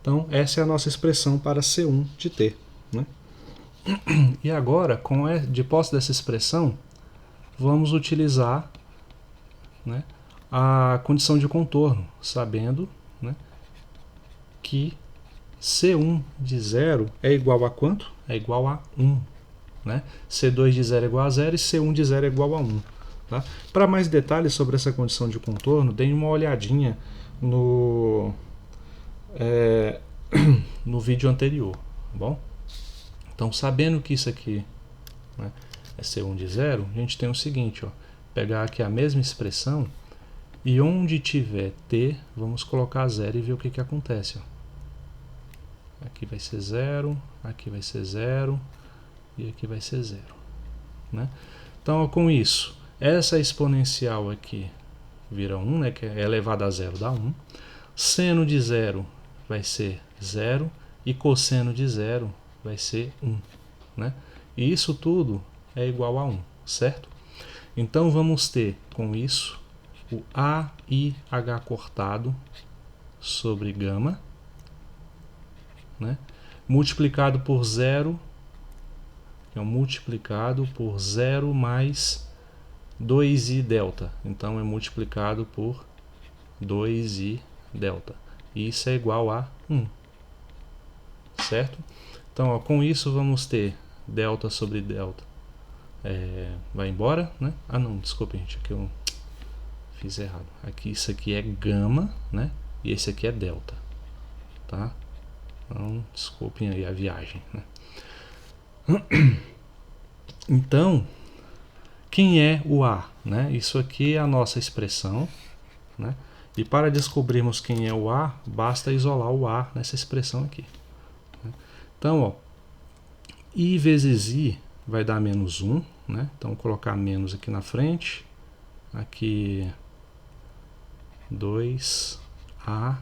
Então essa é a nossa expressão para C1 de t, né? E agora, de posse dessa expressão, vamos utilizar, né, a condição de contorno, sabendo, né, que C1 de 0 é igual a quanto? É igual a 1. Né? C2 de 0 é igual a 0 e C1 de 0 é igual a 1. Tá? Para mais detalhes sobre essa condição de contorno, deem uma olhadinha no vídeo anterior. Tá bom? Então, sabendo que isso aqui, né, é C1 de 0, a gente tem o seguinte, ó, pegar aqui a mesma expressão e onde tiver t, vamos colocar 0 e ver o que acontece. Ó. Aqui vai ser 0, aqui vai ser 0 e aqui vai ser 0. Né? Então, com isso, essa exponencial aqui vira 1, né, que é elevada a 0 dá 1. Seno de 0 vai ser 0 e cosseno de 0 vai ser 1. Né? E isso tudo é igual a 1, certo? Então vamos ter com isso o AIH cortado sobre gama, né? Multiplicado por 0, que é um multiplicado por 0 mais 2i delta. Então é multiplicado por 2i delta. E isso é igual a 1. Certo? Então, ó, com isso vamos ter delta sobre delta. Vai embora, né? Ah, não, desculpa, gente, aqui eu fiz errado. Aqui isso aqui é gama, né? E esse aqui é delta, tá? Então, desculpem aí a viagem, né? Então, quem é o A? Né? Isso aqui é a nossa expressão, né? E para descobrirmos quem é o A, basta isolar o A nessa expressão aqui. Né? Então, ó, I vezes I vai dar menos 1, né? Então, vou colocar menos aqui na frente. Aqui 2A,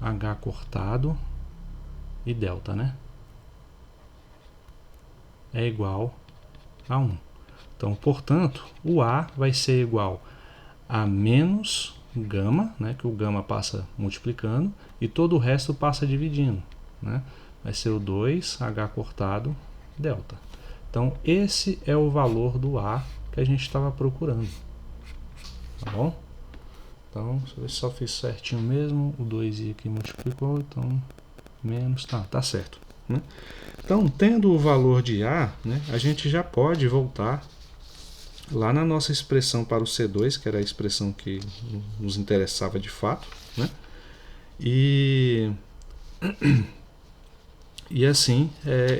H cortado e delta, né? É igual a 1. Então, portanto, o A vai ser igual a menos gama, né, que o gama passa multiplicando, e todo o resto passa dividindo. Né? Vai ser o 2H cortado delta. Então, esse é o valor do A que a gente estava procurando. Tá bom? Então, deixa eu ver se só fiz certinho mesmo. O 2i aqui multiplicou, então menos, tá certo. Né? Então, tendo o valor de A, né, a gente já pode voltar lá na nossa expressão para o C2, que era a expressão que nos interessava de fato, né? E assim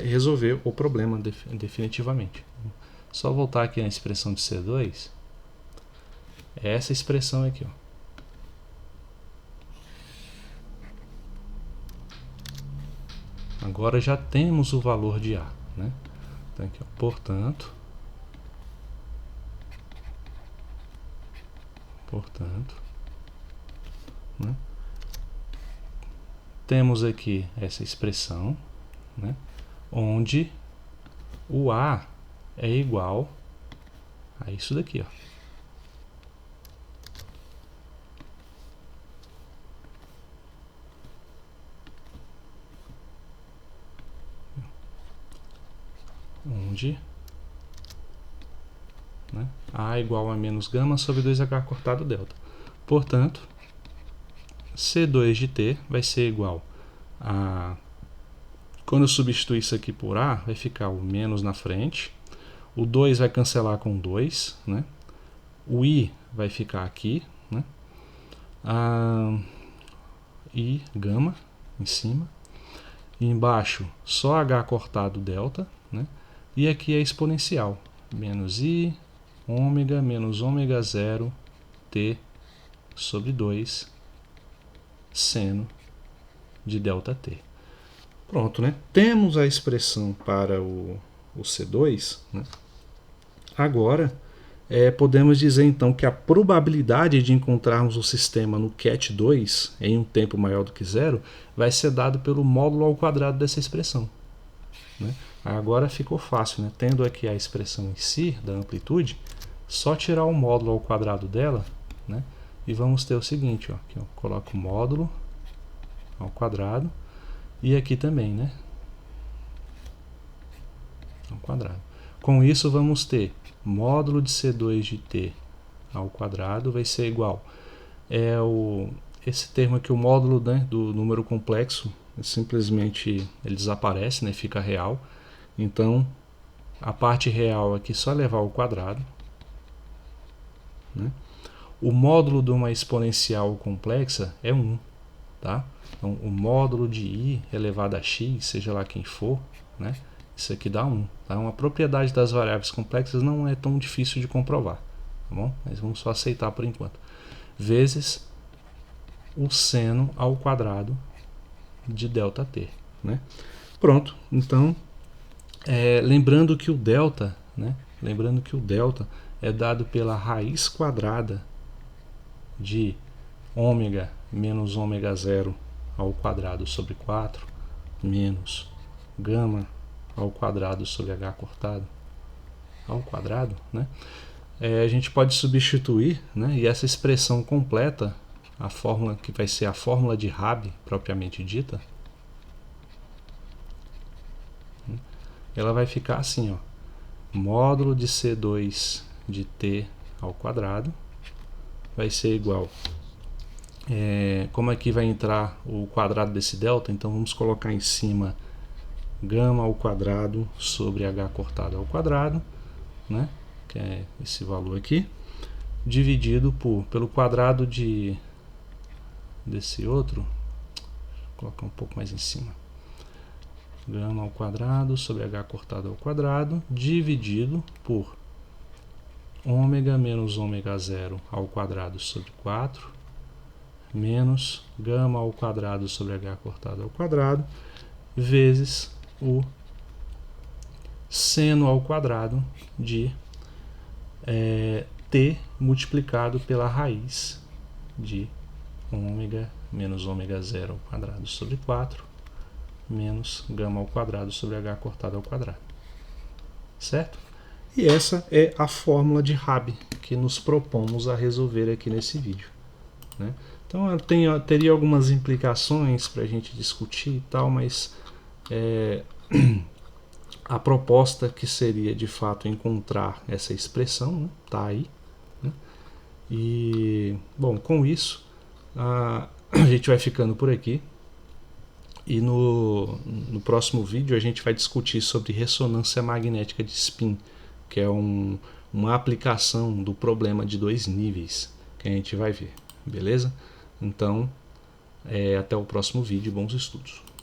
resolver o problema definitivamente. Só voltar aqui na expressão de C2, é essa expressão aqui, ó. Agora já temos o valor de A, né? Então aqui, ó, portanto, né? Temos aqui essa expressão, né? Onde o A é igual a isso daqui, ó. Onde, né, A é igual a menos gama sobre 2H cortado delta. Portanto, C2 de t vai ser igual a... Quando eu substituir isso aqui por A, vai ficar o menos na frente. O 2 vai cancelar com 2, né? O I vai ficar aqui, né? I gama em cima. E embaixo só H cortado delta, né? E aqui é exponencial. Menos I, ômega, menos ômega 0, T sobre 2, seno de delta T. Pronto, né? Temos a expressão para o C2, né? Agora, podemos dizer então que a probabilidade de encontrarmos o sistema no ket 2 em um tempo maior do que zero vai ser dado pelo módulo ao quadrado dessa expressão, né? Agora ficou fácil, né? Tendo aqui a expressão em si da amplitude, só tirar o módulo ao quadrado dela, né? E vamos ter o seguinte, ó, aqui eu coloco o módulo ao quadrado e aqui também, né? Ao quadrado. Com isso vamos ter módulo de C2 de t ao quadrado vai ser igual. Esse termo aqui, o módulo, né, do número complexo, simplesmente ele desaparece, né, fica real. Então, a parte real aqui só levar ao quadrado, né? O módulo de uma exponencial complexa é 1, tá? Então, o módulo de i elevado a x, seja lá quem for, né? Isso aqui dá 1. Tá? Uma propriedade das variáveis complexas não é tão difícil de comprovar, tá bom? Mas vamos só aceitar por enquanto. Vezes o seno ao quadrado de ΔT, né? Pronto. Então, lembrando que o delta, né? Lembrando que o delta é dado pela raiz quadrada de ômega menos ômega 0 ao quadrado sobre 4 menos gama ao quadrado sobre h cortado ao quadrado, né? A gente pode substituir, né? E essa expressão completa, a fórmula que vai ser a fórmula de Rabi propriamente dita, ela vai ficar assim, ó, módulo de C2 de t ao quadrado vai ser igual, como aqui vai entrar o quadrado desse delta, então vamos colocar em cima gama ao quadrado sobre h cortado ao quadrado, né? Que é esse valor aqui, dividido pelo quadrado desse outro, vou colocar um pouco mais em cima, gama ao quadrado sobre h cortado ao quadrado, dividido por ômega menos ômega 0 ao quadrado sobre 4, menos gama ao quadrado sobre h cortado ao quadrado, vezes o seno ao quadrado de t multiplicado pela raiz de ômega menos ômega 0 ao quadrado sobre 4 menos gama ao quadrado sobre h cortado ao quadrado. Certo? E essa é a fórmula de Rabi que nos propomos a resolver aqui nesse vídeo, né? Então teria algumas implicações para a gente discutir e tal, mas a proposta que seria de fato encontrar essa expressão, né, tá aí, né? E bom, com isso a gente vai ficando por aqui e no próximo vídeo a gente vai discutir sobre ressonância magnética de spin, que é uma aplicação do problema de 2 níveis que a gente vai ver, beleza? Então, até o próximo vídeo, bons estudos.